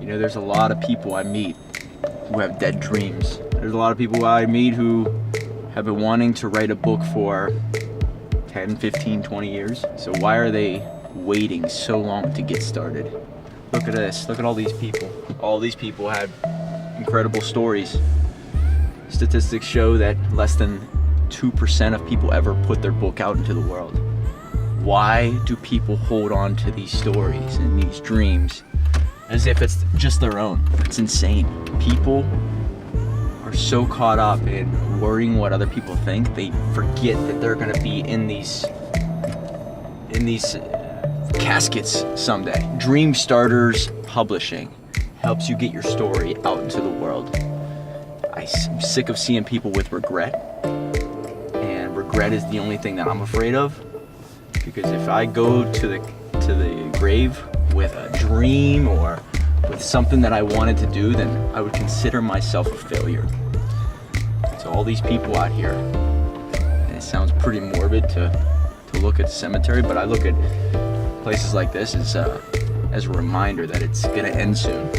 You know, there's a lot of people I meet who have dead dreams. There's a lot of people I meet who have been wanting to write a book for 10, 15, 20 years. So why are they waiting so long to get started? Look at this, look at all these people. All these people had incredible stories. Statistics show that less than 2% of people ever put their book out into the world. Why do people hold on to these stories and these dreams as if it's just their own? It's insane. People are so caught up in worrying what other people think, they forget that they're gonna be in these caskets someday. Dream Starters Publishing helps you get your story out into the world. I'm sick of seeing people with regret, and regret is the only thing that I'm afraid of, because if I go to the grave with a dream or with something that I wanted to do, then I would consider myself a failure. So all these people out here, and it sounds pretty morbid to look at the cemetery, but I look at places like this as a reminder that it's gonna end soon.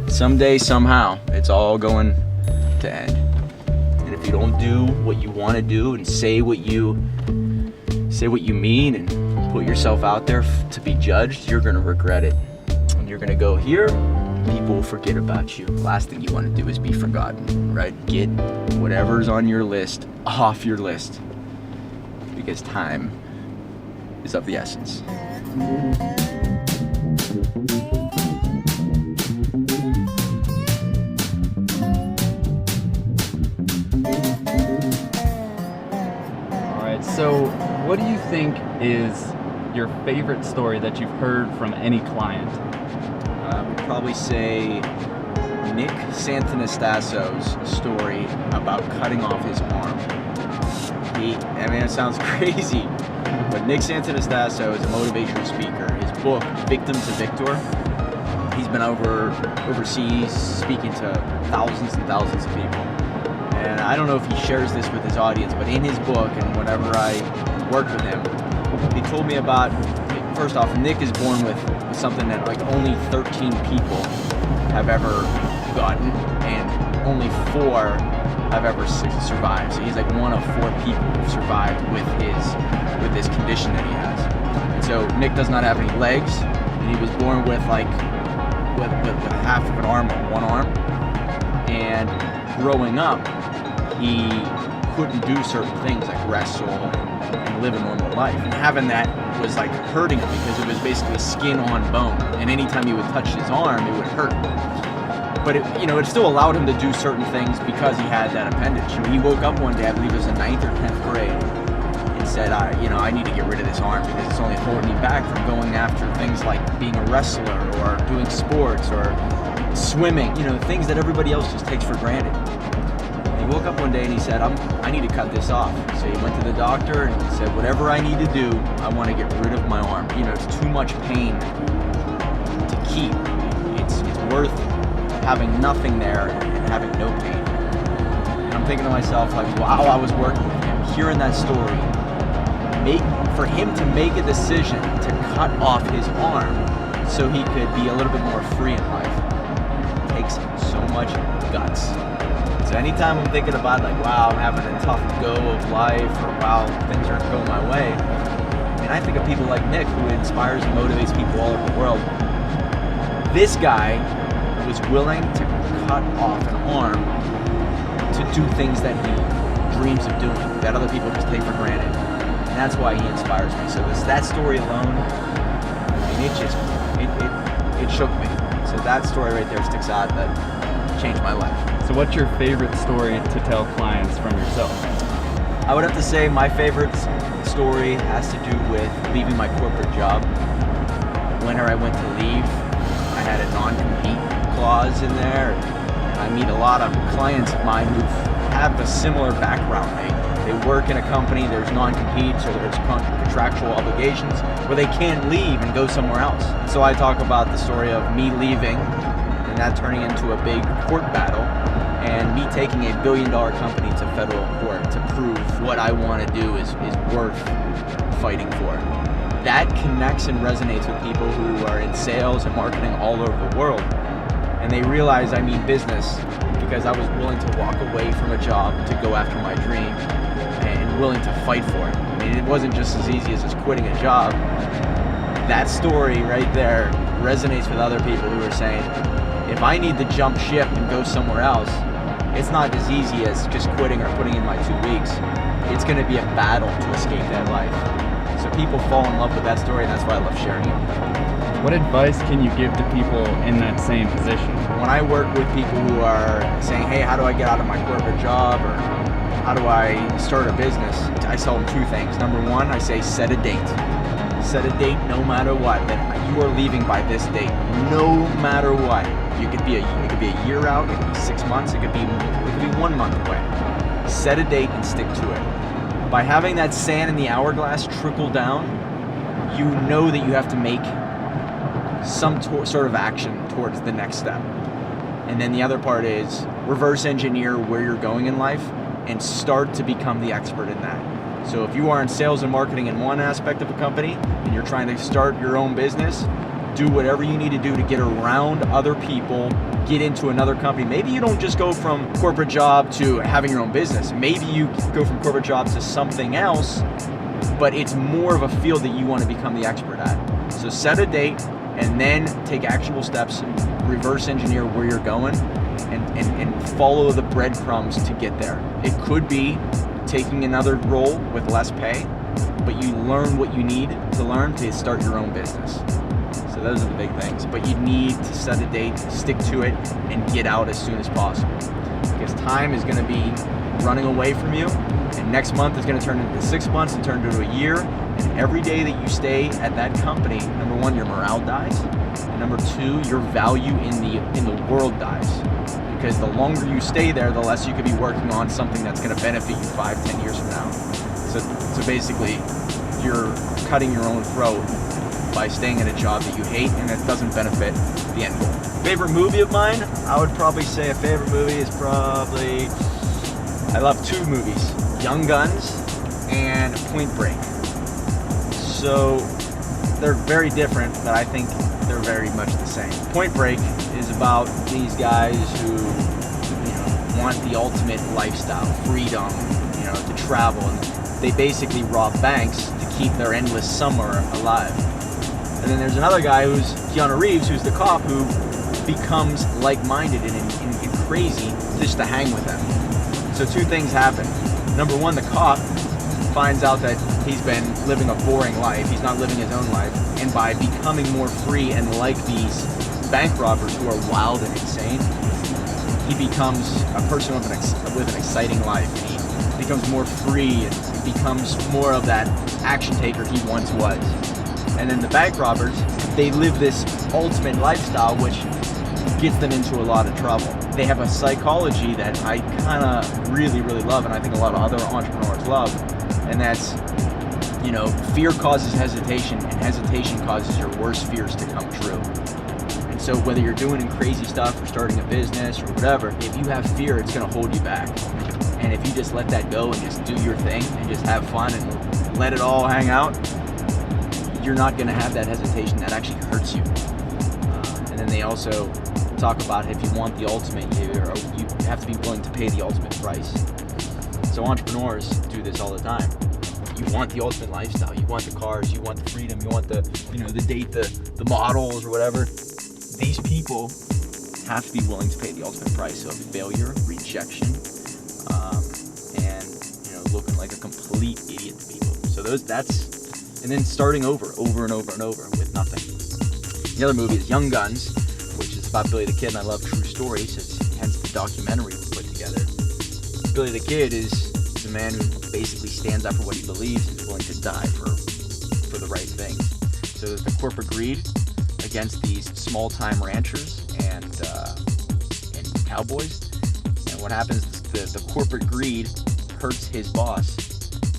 Someday, somehow, it's all going to end. And if you don't do what you want to do and say what you mean and put yourself out there to be judged, you're gonna regret it. And you're gonna go here, people will forget about you. Last thing you want to do is be forgotten, right? Get whatever's on your list off your list, because time is of the essence. So, what do you think is your favorite story that you've heard from any client? I would probably say Nick Santanastasso's story about cutting off his arm. I mean, it sounds crazy, but Nick Santanastasso is a motivational speaker. His book, Victim to Victor, he's been overseas speaking to thousands and thousands of people. And I don't know if he shares this with his audience, but in his book, and whenever I worked with him, he told me about, first off, Nick is born with something that like only 13 people have ever gotten, and only 4 have ever survived. So he's like one of 4 people who've survived with this condition that he has. And so Nick does not have any legs, and he was born with with half of an arm on one arm. And growing up, he couldn't do certain things like wrestle and live a normal life. And having that was like hurting him, because it was basically skin on bone. And anytime he would touch his arm, it would hurt. But it still allowed him to do certain things because he had that appendage. He woke up one day, I believe it was in 9th or 10th grade, and said, I need to get rid of this arm because it's only holding me back from going after things like being a wrestler or doing sports or swimming, things that everybody else just takes for granted. He woke up one day and he said, I need to cut this off. So he went to the doctor and he said, whatever I need to do, I want to get rid of my arm. It's too much pain to keep. It's worth having nothing there and having no pain. And I'm thinking to myself, like, wow, I was working with him, hearing that story, for him to make a decision to cut off his arm so he could be a little bit more free in life, takes so much guts. So anytime I'm thinking about like, wow, I'm having a tough go of life, or wow, things aren't going my way, I think of people like Nick, who inspires and motivates people all over the world. This guy was willing to cut off an arm to do things that he dreams of doing, that other people just take for granted. And that's why he inspires me. So that story alone, it shook me. So that story right there sticks out, that changed my life. So what's your favorite story to tell clients from yourself? I would have to say my favorite story has to do with leaving my corporate job. Whenever I went to leave, I had a non-compete clause in there. And I meet a lot of clients of mine who have a similar background. They work in a company, there's non-competes or there's contractual obligations where they can't leave and go somewhere else. So I talk about the story of me leaving and that turning into a big court battle, and me taking a $1 billion company to federal court to prove what I want to do is worth fighting for. That connects and resonates with people who are in sales and marketing all over the world. And they realize I mean business because I was willing to walk away from a job to go after my dream and willing to fight for it. I mean, it wasn't just as easy as just quitting a job. That story right there resonates with other people who are saying, if I need to jump ship and go somewhere else, it's not as easy as just quitting or putting in my 2 weeks. It's going to be a battle to escape that life. So people fall in love with that story, and that's why I love sharing it. What advice can you give to people in that same position? When I work with people who are saying, hey, how do I get out of my corporate job, or how do I start a business, I tell them 2 things. Number 1, I say set a date. Set a date no matter what, that you are leaving by this date, no matter what. It could be a year out, it could be 6 months, it could be 1 month away. Set a date and stick to it. By having that sand in the hourglass trickle down, you know that you have to make some sort of action towards the next step. And then the other part is reverse engineer where you're going in life and start to become the expert in that. So if you are in sales and marketing in one aspect of a company and you're trying to start your own business, do whatever you need to do to get around other people, get into another company. Maybe you don't just go from corporate job to having your own business. Maybe you go from corporate job to something else, but it's more of a field that you want to become the expert at. So set a date and then take actionable steps, reverse engineer where you're going, and follow the breadcrumbs to get there. It could be taking another role with less pay, but you learn what you need to learn to start your own business. So those are the big things. But you need to set a date, stick to it, and get out as soon as possible. Because time is going to be running away from you, and next month is going to turn into 6 months and turn into a year. And every day that you stay at that company, number 1, your morale dies, and number 2, your value in the world dies. Because the longer you stay there, the less you could be working on something that's going to benefit you 5-10 years from now. So basically, you're cutting your own throat by staying in a job that you hate and that doesn't benefit the end goal. Favorite movie of mine? I would probably say a favorite movie is probably, I love 2 movies, Young Guns and Point Break. So they're very different, but I think they're very much the same. Point Break is about these guys who, want the ultimate lifestyle, freedom, to travel, and they basically rob banks to keep their endless summer alive. And then there's another guy who's Keanu Reeves, who's the cop, who becomes like-minded and crazy just to hang with them. So 2 things happen. Number 1, the cop finds out that he's been living a boring life. He's not living his own life. And by becoming more free and like these bank robbers who are wild and insane, he becomes a person with an exciting life. And he becomes more free and becomes more of that action taker he once was. And then the bank robbers, they live this ultimate lifestyle, which gets them into a lot of trouble. They have a psychology that I kind of really, really love, and I think a lot of other entrepreneurs love, and that's, fear causes hesitation, and hesitation causes your worst fears to come true. And so whether you're doing crazy stuff or starting a business or whatever, if you have fear, it's going to hold you back. And if you just let that go and just do your thing and just have fun and let it all hang out, you're not going to have that hesitation that actually hurts you. And then they also talk about if you want the ultimate, you have to be willing to pay the ultimate price. So entrepreneurs do this all the time. You want the ultimate lifestyle. You want the cars. You want the freedom. You want the date, the models or whatever. These people have to be willing to pay the ultimate price of failure, rejection, and looking like a complete idiot to people. So and then starting over and over and over with nothing. The other movie is Young Guns, which is about Billy the Kid, and I love true stories, hence the documentary we put together. Billy the Kid is the man who basically stands up for what he believes and is willing to die for the right thing. So there's the corporate greed against these small-time ranchers and cowboys. And what happens is the corporate greed hurts his boss.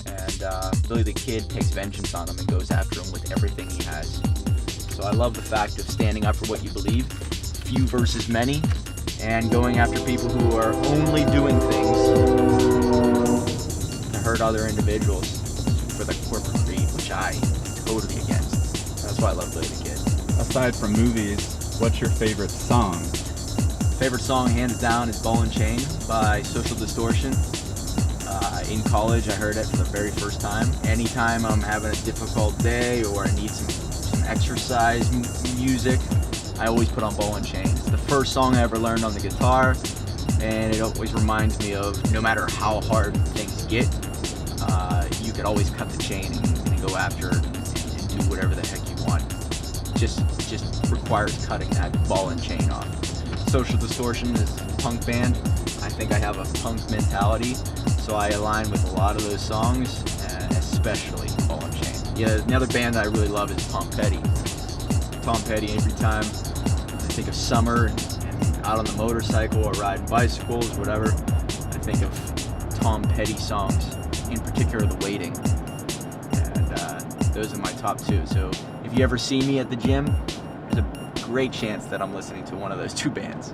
And Billy the Kid takes vengeance on him and goes after him with everything he has. So I love the fact of standing up for what you believe, few versus many, and going after people who are only doing things to hurt other individuals for the corporate greed, which I totally against. That's why I love Billy the Kid. Aside from movies, what's your favorite song? Favorite song, hands down, is Ball and Chain by Social Distortion. In college, I heard it for the very first time. Anytime I'm having a difficult day or I need some exercise music, I always put on Ball and Chain. It's the first song I ever learned on the guitar, and it always reminds me of no matter how hard things get, you could always cut the chain and go after it and do whatever the heck you want. Just requires cutting that ball and chain off. Social Distortion is a punk band. I think I have a punk mentality, so I align with a lot of those songs, especially Ball and Chain. Yeah, the other band that I really love is Tom Petty. Tom Petty, every time I think of summer and out on the motorcycle or riding bicycles, whatever, I think of Tom Petty songs, in particular The Waiting. And those are my top two. So if you ever see me at the gym, there's a great chance that I'm listening to one of those two bands.